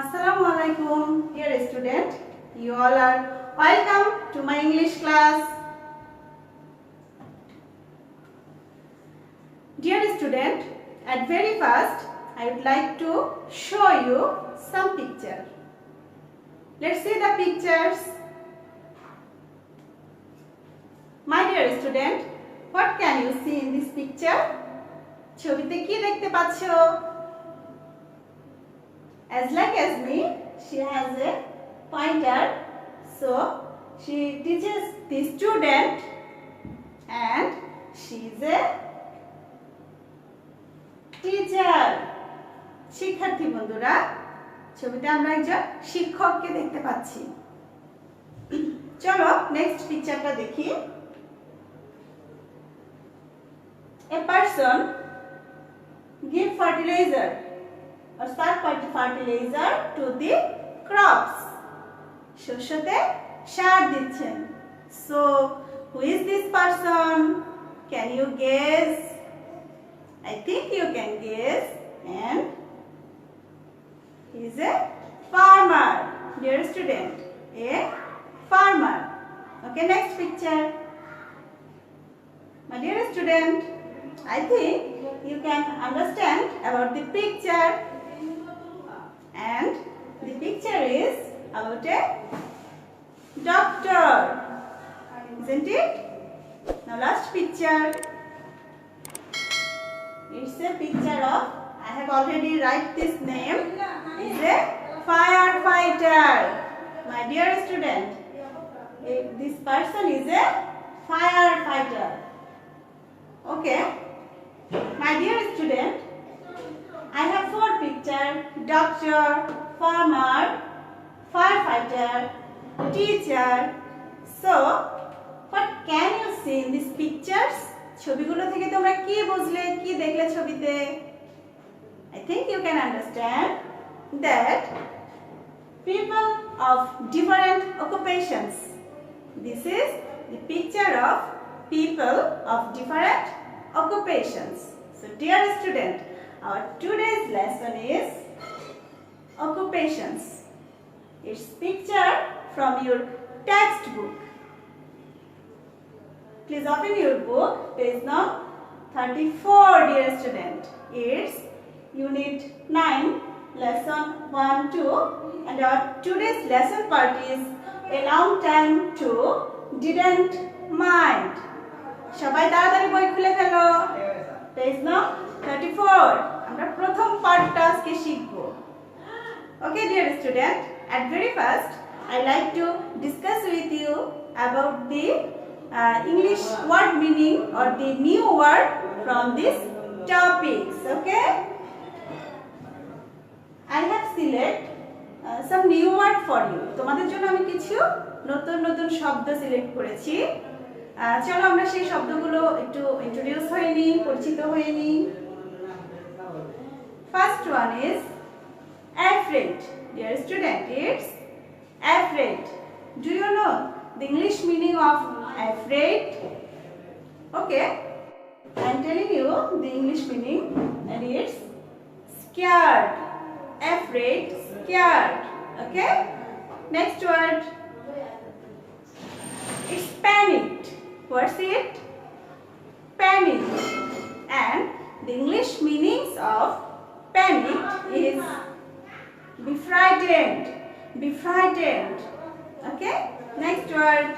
Assalamu alaikum, dear student. You all are welcome to my English class. Dear student, at very first I would like to show you some picture. Let's see the pictures. My dear student, what can you see in this picture? ছবিতে কি দেখতে পাচ্ছো? As like as me, she has a pointer, so she teaches the student and she is a teacher. শিক্ষার্থী বন্ধুরা, ছবিতে আমরা একজন শিক্ষককে দেখতে পাচ্ছি। চলো নেক্সট পিকচারটা দেখি। A person give fertilizer or start fertilizer to the crops. শস্যতে সার দিচ্ছেন। So who is this person? Can you guess? I think you can guess. And he is a farmer, dear student. A farmer. Okay, next picture. My dear student, I think you can understand about the picture, and the picture is about a doctor, isn't it? Now last picture, it's a picture of, I have already write this name, is a firefighter. My dear student, this person is a firefighter. Okay, my dear student, I have four pictures: doctor, farmer, firefighter, teacher. So what can you see in these pictures? ছবিগুলো থেকে তোমরা কি বুঝলে, কি দেখলে ছবিতে? I think you can understand that people of different occupations. This is the picture of people of different occupations. So dear student, our today's lesson is occupations. It's picture from your textbook. Please open your book, page number 34, dear student. It's unit 9, lesson 1, 2, and our today's lesson part is a long time to didn't mind. সবাই তাড়াতাড়ি বই খুলে ফেলো। Page number 34, আমরা প্রথম পার্টটা আজকে শিখব। Okay, dear student, at very first I like to discuss with you about the English word meaning or the new word from this topics. Okay, I have select some new word for you. তোমাদের জন্য আমি কিছু নতুন নতুন শব্দ select করেছি। চলো আমরা সেই শব্দগুলো একটু ইন্ট্রোডিউস হয়ে নিই, পরিচিত হয়ে নিই। First one is afraid. Dear student, it's afraid. Do you know the English meaning of afraid? Okay, I am telling you the English meaning, and it's scared. Afraid, scared. Okay, next word, it's panicked. What's it? Panic. And the English meanings of panic is be frightened. Be frightened. Okay, next word,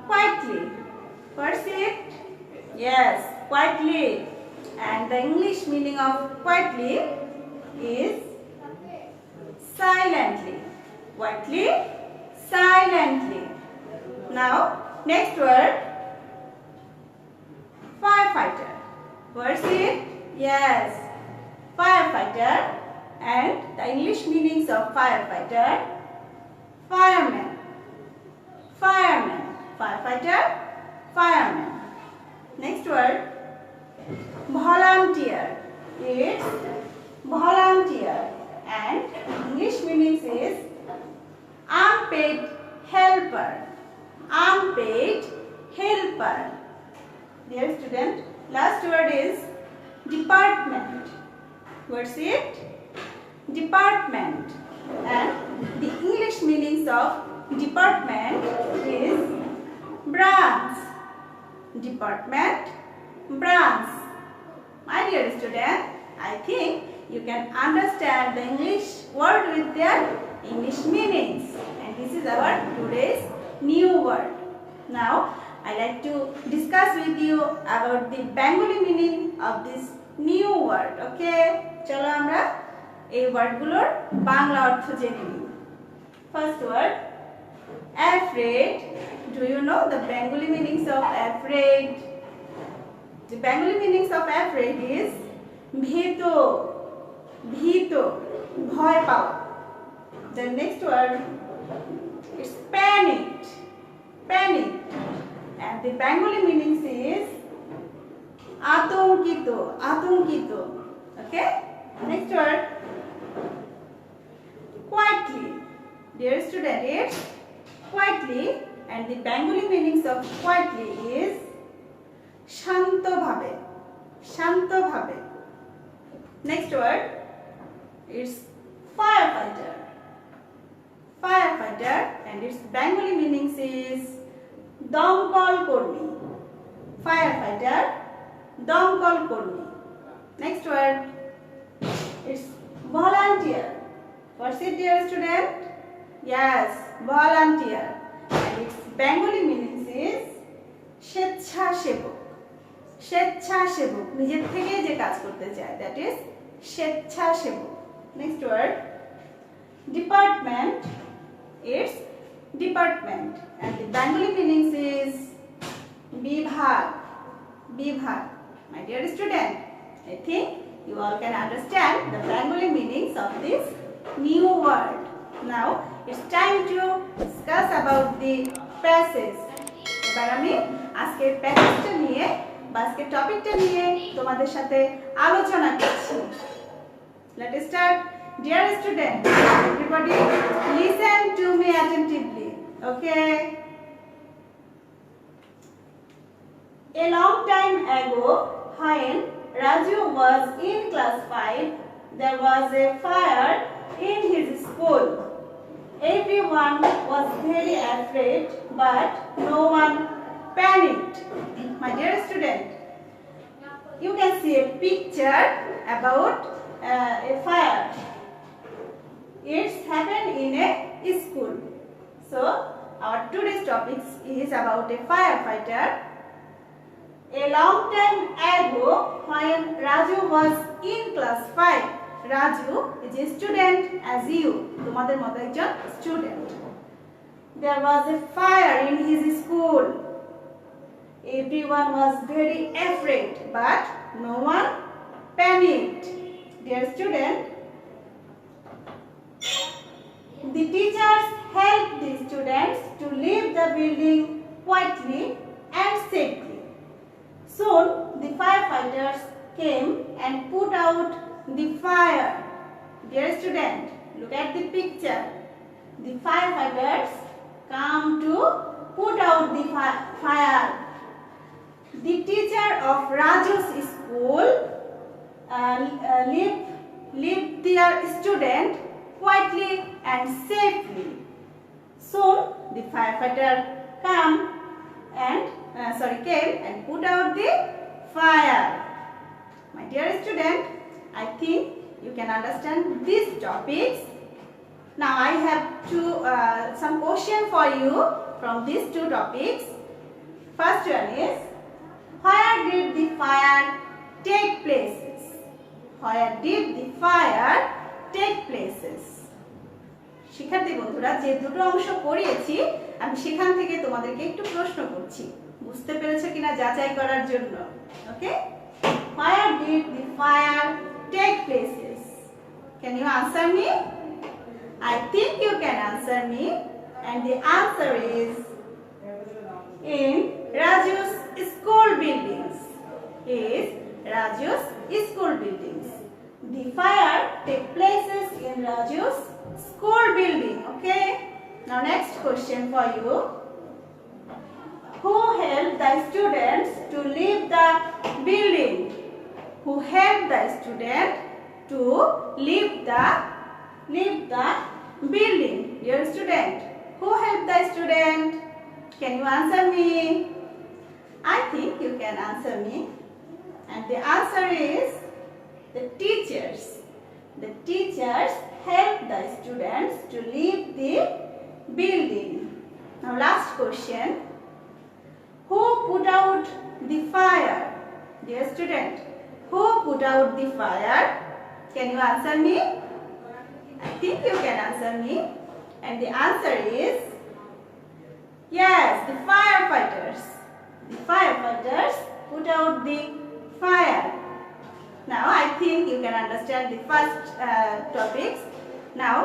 quietly. What's it? Yes, quietly. And the English meaning of quietly is silently. Quietly, silently. Now, next word, firefighter. What's it? Yes, firefighter. And the English meanings of firefighter: fireman, fireman, firefighter, fireman. Next word, volunteer. It's volunteer, and English meanings is unpaid helper. Unpaid helper. Dear student, last word is department. What's it? department, and the English meanings of department is branch. Department, branch. My dear student, I think you can understand the English word with their English meanings, and this is our today's new word. Now I like to discuss with you about the Bengali meaning of this new word. Okay, চলো আমরা এই ওয়ার্ডগুলোর বাংলা অর্থ জেনে নিই। First word, afraid. Do you know the Bengali meanings of afraid? The Bengali meanings of afraid is bhito, bhito, bhoy pawa. The next word is panicked, panicked. And the Bengali meanings is atonkito, atonkito. Okay? Next word, quietly. Dear student, it's quietly, and the Bengali meanings of quietly is shanto bhabe, shanto bhabe. Next word is firefighter, firefighter, and its Bengali meanings is দমকল কর্মী, firefighter, দমকল কর্মী. Next word is volunteer. What's it, dear student? Yes, volunteer, and its Bengali meanings is স্বেচ্ছাসেবক, স্বেচ্ছাসেবক, নিজের থেকে যে কাজ করতে চায়, that is স্বেচ্ছাসেবক. Next word, department. It's department, and the Bengali meanings is bibhag, bibhag. My dear student, I think you all can understand the Bengali meanings of this new word. Now it's time to discuss about the passage. এবার আমি আজকের প্যাসেজটা নিয়ে বা আজকের টপিকটা নিয়ে তোমাদের সাথে আলোচনা করছি। Let us start. Dear student, everybody listen to me attentively. Okay? A long time ago, when Raju was in class 5, there was a fire in his school. Everyone was very afraid, but no one panicked. My dear student, you can see a picture about a fire. It's happened in a school. So our today's topic is about a firefighter. A long time ago, when Raju was in class 5, Raju is a student as you. তোমাদের মতো একজন student. There was a fire in his school. Everyone was very afraid, but no one panicked. Dear student, the teachers helped the students to leave the building quietly and safely. Soon, the firefighters came and put out the fire. Dear student, look at the picture. The firefighters come to put out the fire. The teacher of Raju's school leave their student quietly and safely. Soon the firefighter came and put out the fire. My dear student, I think you can understand these topics. Now I have some question for you from these two topics. First one is, where did the fire take places? Where did the fire take places? শিক্ষার্থী বন্ধুরা, যে দুটো অংশ পড়িয়েছি আমি সেখান থেকে তোমাদেরকে একটু প্রশ্ন করছি, বুঝতে পেরেছো কিনা যাচাই করার জন্য। ওকে, where did the fire take places? Can you answer me? I think you can answer me, and the answer is in Raju's school buildings. Is Raju's school buildings. The fire take places in Raju's school building. Okay. Now next question for you. Who helped the students to leave the building? Who helped the student to leave the leave the building? Dear student, who helped the student? Can you answer me? I think you can answer me. And the answer is the teachers. The teachers help the students to leave the building. Now last question. Who put out the fire? Dear student, who put out the fire? Can you answer me? I think you can answer me. And the answer is yes, the firefighters. The firefighters put out the fire. Now I think you can understand the first topics. Now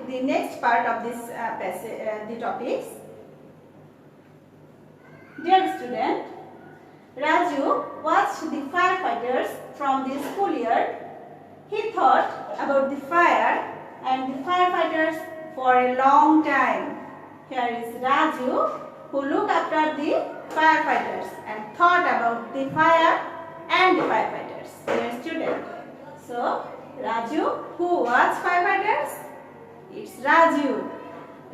the next part of this the topics. Dear student, Raju watched the firefighters from the schoolyard. He thought about the fire and the firefighters for a long time. Here is Raju who looked after the firefighters and thought about the fire and the firefighters. Dear student, so Raju, who was firefighters? It's Raju.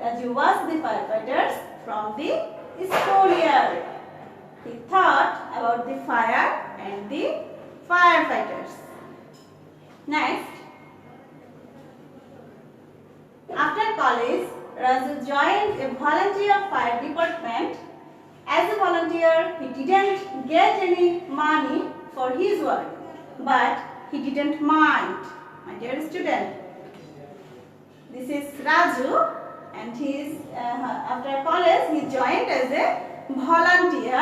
Raju was the firefighters from the schoolyard. He thought about the fire and the firefighters. Next, after college, Raju joined a volunteer fire department. As a volunteer, he didn't get any money for his work, but he didn't mind. My dear student, this is Raju, and he is after college he joined as a volunteer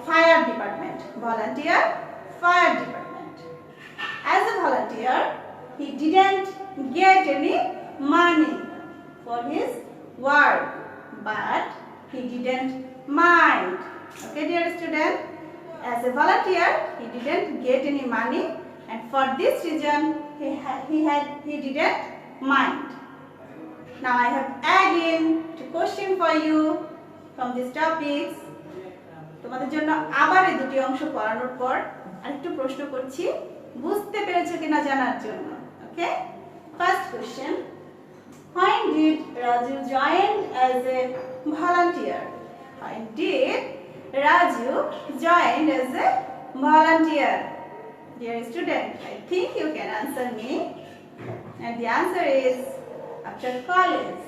fire department. Volunteer fire department. As a volunteer, he didn't get any money for his work, but he didn't mind. Okay, dear student, as a volunteer, he didn't get any money, and for this reason, he didn't mind. Now I have again two questions for you from these topics. তোমাদের জন্য আবার এই দুটি অংশ পড়ানোর পর আরেকটু প্রশ্ন করছি, বুঝতে পেরেছো কিনা জানার জন্য। Okay, first question, when did Raju join as a volunteer? When did Raju joined as a volunteer? Dear student, I think you can answer me, and the answer is after college.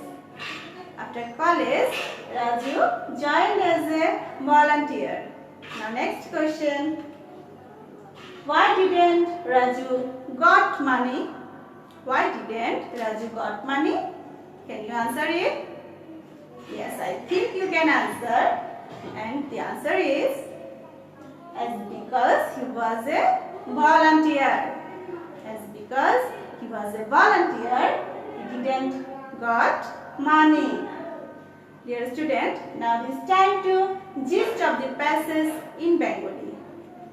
After college, Raju joined as a volunteer. Now next question, why didn't Raju got money? Why didn't Raju got money? Can you answer it? Yes, I think you can answer, and the answer is as because he was a volunteer. As because he was a volunteer, he didn't got money. Dear student, now it is time to gist of the passage in Bengali.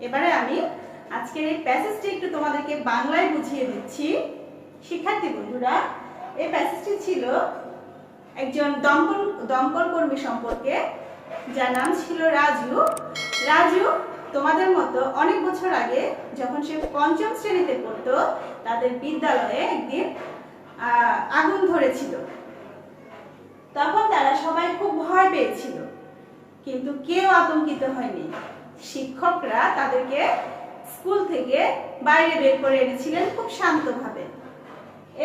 এবারে আমি আজকের এই প্যাসেজটি একটু তোমাদেরকে বাংলায় বুঝিয়ে দিচ্ছি। শিক্ষার্থী বন্ধুরা, এই প্যাসেজটি ছিল একজন দমকল কর্মী সম্পর্কে, যার নাম ছিল রাজু। রাজু তোমাদের মতো অনেক বছর আগে যখন সে পঞ্চম শ্রেণীতে পড়তো, তাদের বিদ্যালয়ে একদিন আগুন ধরেছিল। তখন তারা সবাই খুব ভয় পেয়েছিল, কিন্তু কেউ আতঙ্কিত হয়নি। শিক্ষকরা তাদেরকে স্কুল থেকে বাইরে বের করে এনেছিলেন খুব শান্তভাবে।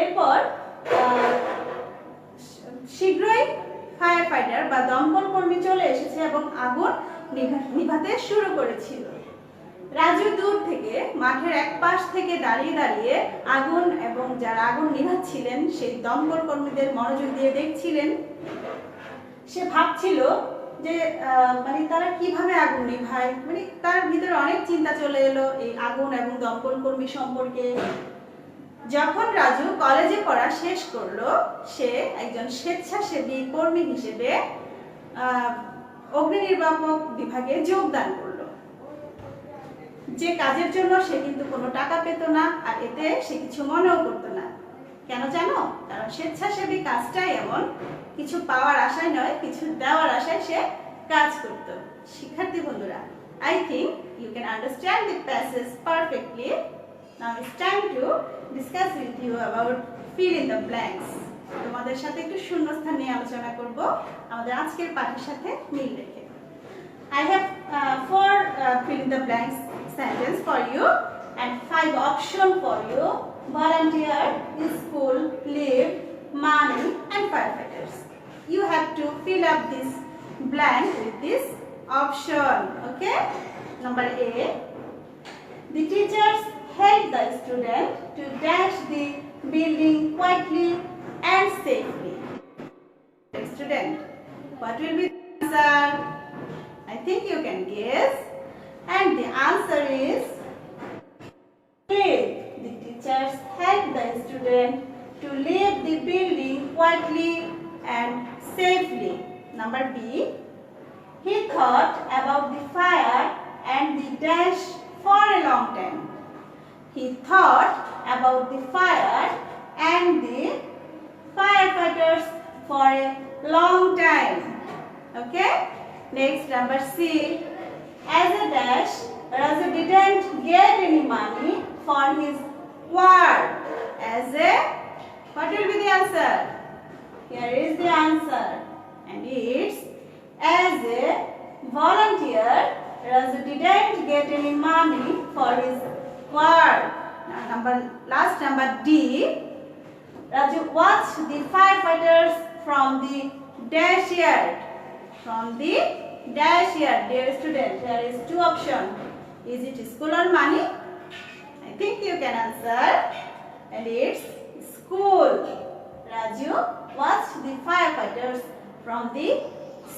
এরপর শীঘ্রই ফায়ার ফাইটার বা দমকল কর্মী চলে এসেছে এবং আগুন নিভাতে শুরু করেছিল। রাজু দূর থেকে মাঠের এক পাশ থেকে দাঁড়িয়ে দাঁড়িয়ে আগুন এবং যারা আগুন নিভাচ্ছিলেন সেই দমকল কর্মীদের মনোযোগ দিয়ে দেখছিলেন। সে ভাবছিল যে মানে তারা কিভাবে আগুন নিভায়, মানে তার ভিতরে অনেক চিন্তা চলে এলো এই আগুন এবং দমকল কর্মী সম্পর্কে। যখন রাজু কলেজে পড়া শেষ করলো, সে একজন স্বেচ্ছাসেবী কর্মী হিসেবে অগ্নি নির্বাপক বিভাগে যোগদান করলো। যে কাজের জন্য সে কিন্তু কোনো টাকা পেত না, আর এতে সে কিছু মনেও করতো না। কেন জানো? কারণ স্বেচ্ছাসেবী কাজটাই এমন, কিছু পাওয়ার আশায় নয়, কিছু দেওয়ার আশায় সে কাজ করত। শিক্ষার্থী বন্ধুরা, I think you can understand the passage perfectly. Now it's time to discuss with you about fill in the blanks. তোমাদের সাথে একটু শূন্যস্থান নিয়ে আলোচনা করব আমাদের আজকের পাঠের সাথে মিল রেখে। I have 4 fill in the blanks sentence for you and 5 options for you: volunteer, school, leave, money and firefighters. You have to fill up this blank with this option. Okay, number A, the teachers help the student to dash the building quietly and safely. Student, what will be the answer? I think you can guess, and the answer is A. The teachers help the student to leave the building quietly and safely. Number B, he thought about the fire and the dash for a long time. He thought about the fire and the firefighters for a long time. Okay? Next, number C, as a dash, Raja didn't get any money for his work. As a, what will be the answer? Here is the answer, and it's as a volunteer, Raja didn't get any money for his work. Now, last number D, Raju watched the firefighters from the dash yard. From the dash yard, dear student, there is 2 options. Is it school or money? I think you can answer, and it's school. Raju watched the firefighters from the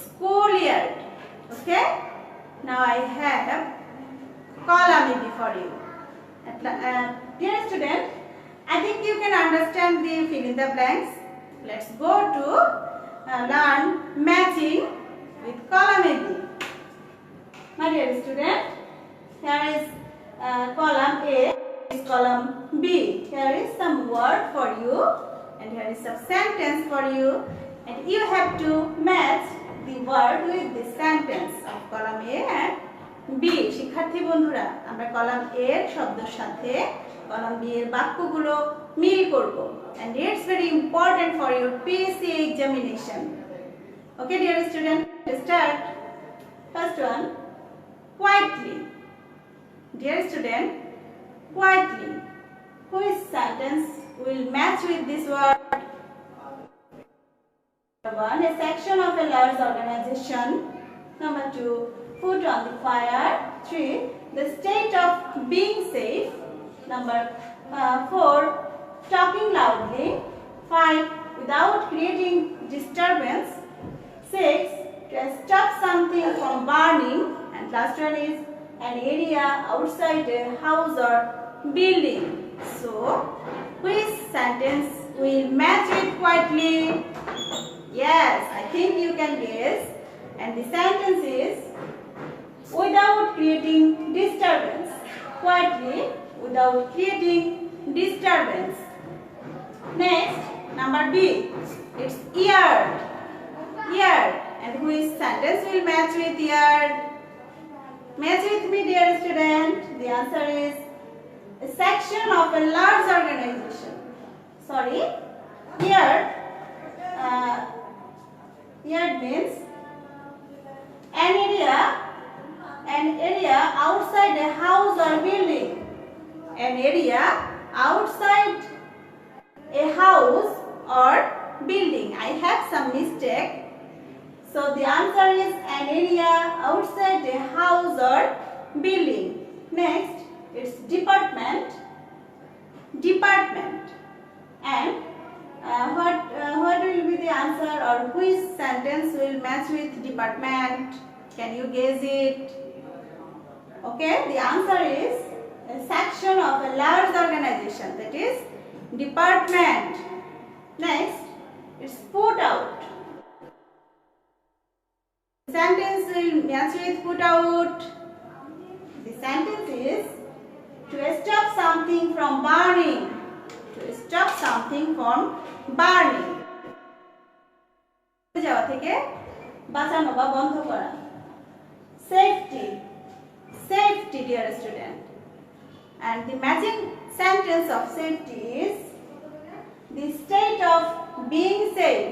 schoolyard. Okay? Now I have column A before you. Dear student, I think you can understand the fill in the blanks. Let's go to learn matching with column A. My dear student, here is column A, is column B. Here is some word for you, and here is some sentence for you, and you have to match the word with the sentence of column A and B. শিক্ষার্থী বন্ধুরা, আমরা column A এর শব্দের সাথে column B এর বাক্যগুলো মিল করব, and it's very important for your PC examination. Okay, dear student, let's start. First one, quietly. Dear student, quietly. Which sentence will match with this word? Number 1, a section of a large organization. Number 2, food on the fire. 3, the state of being safe. Number 4, talking loudly. 5, without creating disturbance. 6, to stop something from burning. And last one is an area outside a house or building. So, which sentence will match it quietly? Yes, I think you can guess. And the sentence is without creating disturbance. Quietly, without creating disturbance. Next, number B. It's yard. Yard. And which sentence will match with yard? Match with me, dear student. The answer is a section of a large organization. Sorry, yard. Yard means an area outside a house or building. An area outside a house or building. I have some mistake. So the answer is an area outside a house or building. Next, it's department. Department. And what will be the answer, or which sentence will match with department? Can you guess it? Okay, the answer is a section of a large organization, that is department. Next, it's put out. The sentence will match with put out. The sentence is to stop something from burning. To stop something from burning. যাওয়া থেকে বাঁচানো বা বন্ধ করা। Safety. Safety, dear student. And the matching sentence of safety is the state of being safe.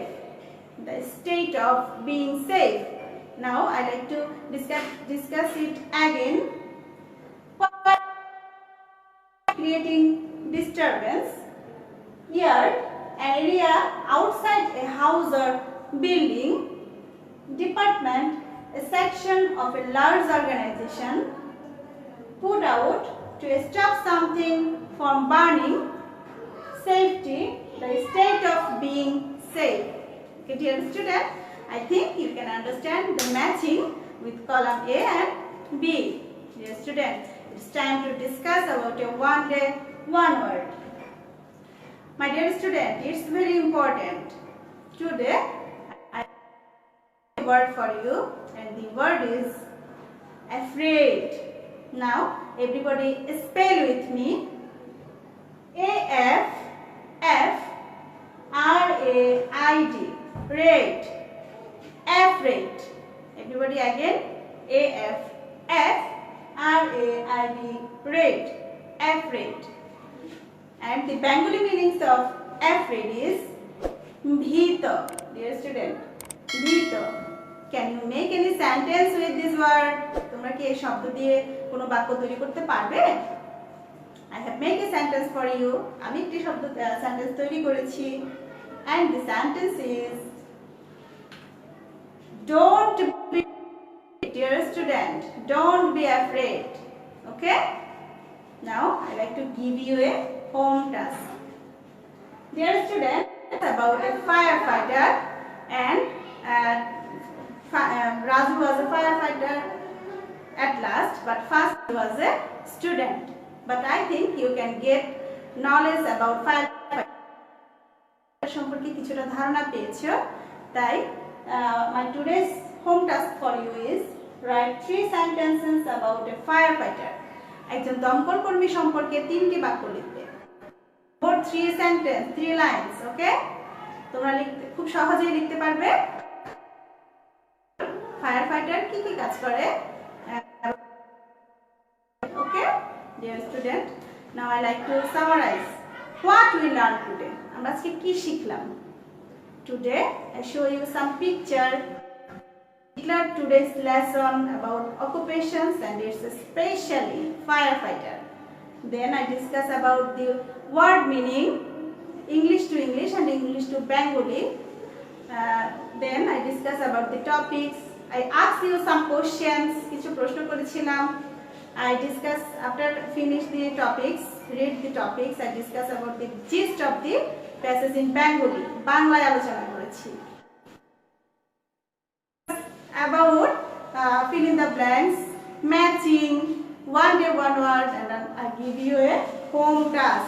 The state of being safe. Now I like to discuss it again. Creating disturbance. Here, an area outside a house or building, department, a section of a large organization put out to stop something from burning. Safety, the state of being safe. Okay, dear student, I think you can understand the matching with column A and B. Dear student, it's time to discuss about a one day, one word. My dear student, it's very important. Today, I have a word for you, and the word is afraid. Now, everybody spell with me. A-F-F-R-A-I-D. Raid. Afraid. Everybody again. A-F-F-R-A-I-D. Raid. Afraid. And the Bengali meanings of afraid is bhito. Dear student, bhito. Can you make any sentence with this word? তোমরা কি এই শব্দ দিয়ে কোনো বাক্য তৈরি করতে পারবে? I have made a sentence for you. আমি একটি শব্দ sentence তৈরি করেছি, and the sentence is don't be, dear student, don't be afraid. Okay? Now I like to give you a home task. Dear student, it's about a firefighter, and Raju was a firefighter at last, but first he was a student. But I think you can get knowledge about firefighter. সম্পর্কে কিছুটা ধারণা পেয়েছো, তাই my today's home task for you is write 3 sentences about a firefighter. একজন দমকল কর্মী সম্পর্কে 3টি বাক্য লিখবে। For 3 sentences, 3 lines, okay? তোমরা খুব সহজেই লিখতে পারবে। ফায়ারফাইটার কি কি কাজ করে? Okay, dear student, now I like to summarize what we learned today. আমরা আজকে কি শিখলাম? Today I show you some picture. Declare today's lesson about occupations, and it's especially firefighter. Then I discuss about the word meaning, English to English and English to Bengali. Then I discuss about the topics. I ask you some questions. কিছু প্রশ্ন করেছিলাম। I discuss after finish the topics, read the topics. I discuss about the gist of the passage in Bengali. বাংলায় আলোচনা করেছি। About fill in the blanks, matching, one day one word, and then I give you a home task.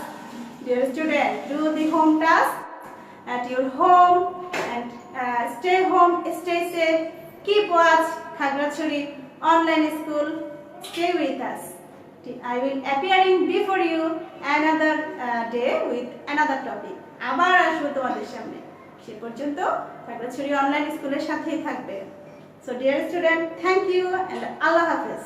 Dear student, do the home task at your home, and stay home, stay safe, keep watch Khagrachuri online school. Stay with us. I will appearing before you another day with another topic. আবার আসবো তোমাদের সামনে। সে পর্যন্ত Khagrachari online স্কুলের সাথেই থাকবে। So dear student, thank you and Allah Hafiz.